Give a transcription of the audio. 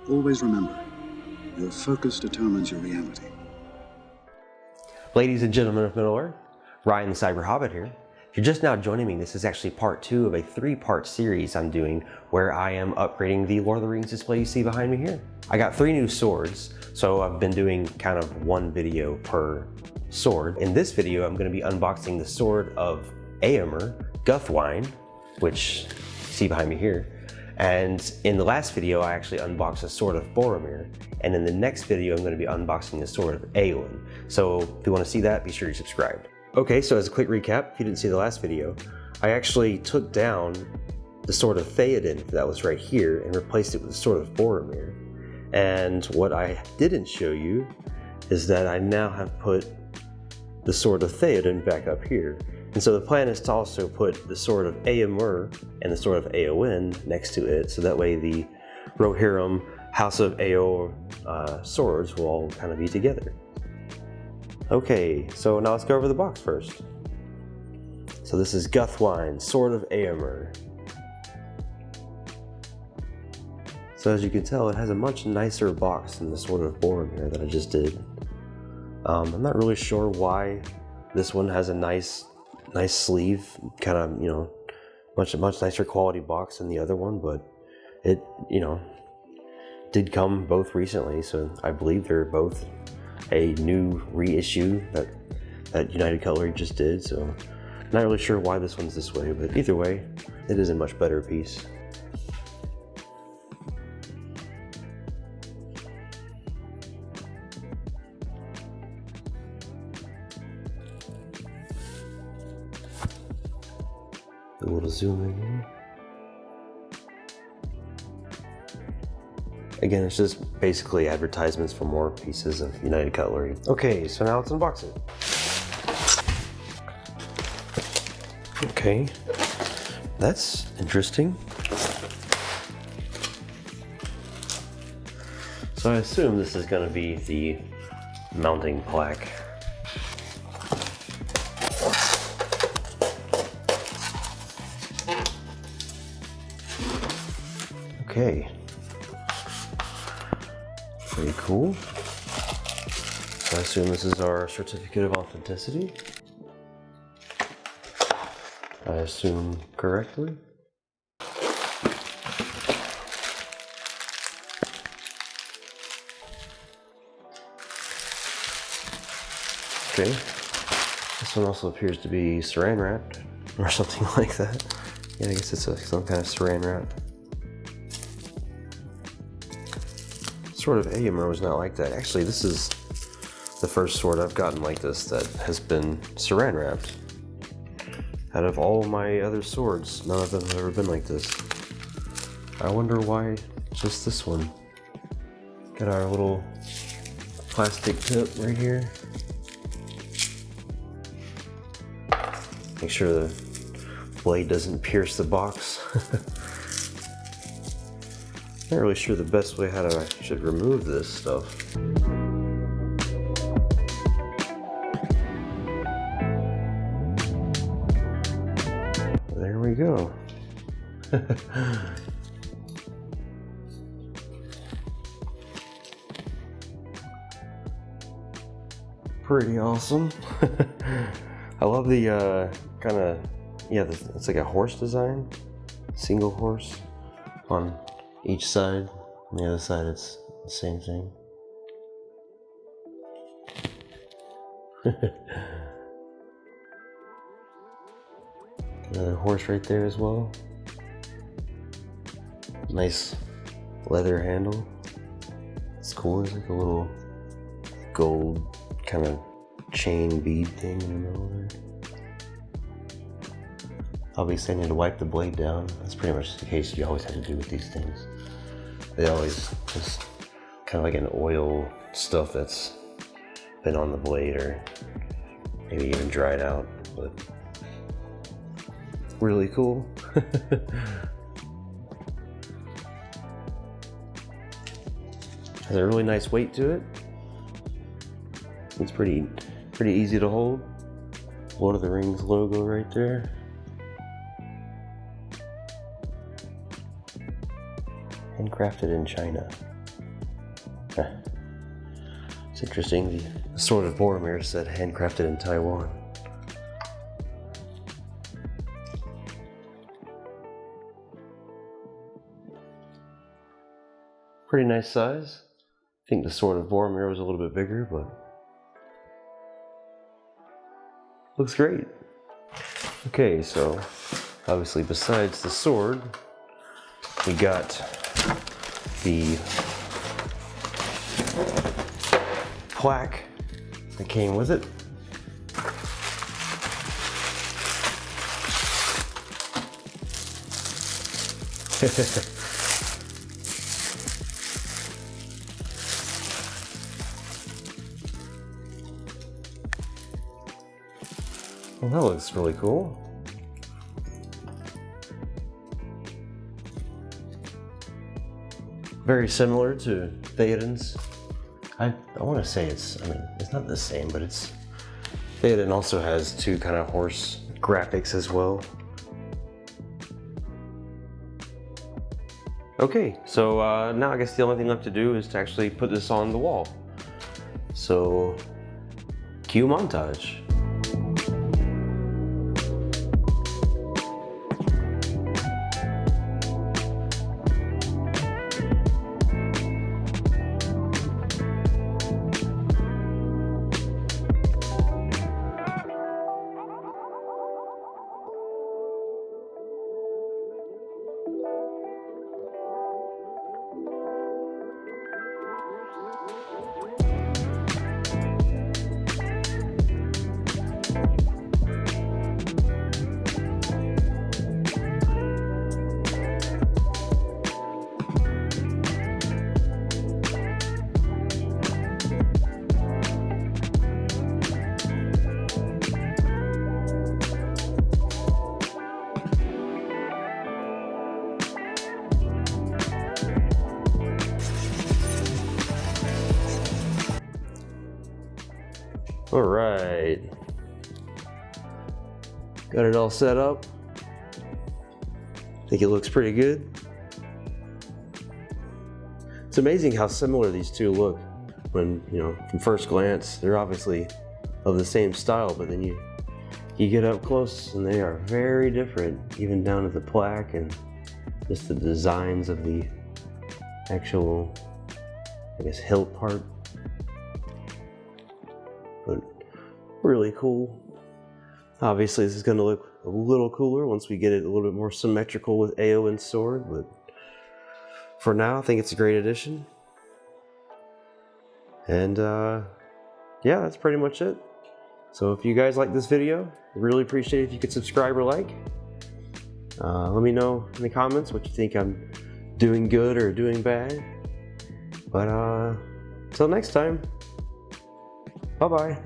Always remember, your focus determines your reality. Ladies and gentlemen of Middle-earth, Ryan the Cyber Hobbit here. If you're just now joining me, this is actually part 2 of a 3-part series I'm doing where I am upgrading the Lord of the Rings display you see behind me here. I got 3 new swords, so I've been doing kind of 1 video per sword. In this video, I'm going to be unboxing the Sword of Eomer, Guthwine, which you see behind me here. And in the last video, I actually unboxed the Sword of Boromir. And in the next video, I'm going to be unboxing the Sword of Eowyn. So if you want to see that, be sure you're subscribed. Okay, so as a quick recap, if you didn't see the last video, I actually took down the Sword of Theoden that was right here and replaced it with the Sword of Boromir. And what I didn't show you is that I now have put the Sword of Theoden back up here. And so the plan is to also put the Sword of Eomer and the Sword of Eowyn next to it, so that way the Rohirrim House of Eomer swords will all kind of be together. Okay, so now let's go over the box first. So this is Guthwine, Sword of Eomer. So as you can tell, it has a much nicer box than the Sword of Boromir that I just did. I'm not really sure why this one has a nice sleeve, kind of, you know, much nicer quality box than the other one, but it, you know, did come both recently, so I believe they're both a new reissue that United Cutlery just did, so not really sure why this one's this way, but either way, it is a much better piece. A little zoom in here. Again, it's just basically advertisements for more pieces of United Cutlery. Okay, so now let's unbox it. Okay, that's interesting. So I assume this is going to be the mounting plaque. Okay, pretty cool. So I assume this is our certificate of authenticity. I assume correctly. Okay, this one also appears to be saran wrapped or something like that. Yeah, I guess it's some kind of saran wrap. Sword of Eomer was not like that. Actually, this is the first sword I've gotten like this that has been saran wrapped. Out of all my other swords, none of them have ever been like this. I wonder why just this one. Got our little plastic tip right here. Make sure the blade doesn't pierce the box. Not really sure the best way how I should remove this stuff. There we go. Pretty awesome. I love the kind of, yeah, it's like a horse design, single horse on each side. On the other side, it's the same thing. Another horse right there as well. Nice leather handle. It's cool. There's like a little gold kind of chain bead thing in the middle there. Obviously I need to wipe the blade down. That's pretty much the case you always have to do with these things. They always just kind of like an oil stuff that's been on the blade or maybe even dried out, but really cool. Has a really nice weight to it. It's pretty easy to hold. Lord of the Rings logo right there. Handcrafted in China. It's interesting, the Sword of Eomer said handcrafted in Taiwan. Pretty nice size. I think the Sword of Eomer was a little bit bigger, but looks great. Okay, so obviously besides the sword, we got the plaque that came with it. Well, that looks really cool. Very similar to Theoden's. I want to say it's not the same, but it's... Theoden also has two kind of horse graphics as well. Okay, so now I guess the only thing left to do is to actually put this on the wall. So, cue montage. All right, got it all set up. I think it looks pretty good. It's amazing how similar these two look when, you know, from first glance. They're obviously of the same style, but then you get up close and they are very different, even down to the plaque and just the designs of the actual, I guess, hilt part. But really cool. Obviously this is going to look a little cooler once we get it a little bit more symmetrical with Eowyn's sword, but for now I think it's a great addition. And yeah, that's pretty much it. So if you guys like this video, I'd really appreciate it if you could subscribe or like. Let me know in the comments what you think I'm doing good or doing bad. But until next time, bye-bye.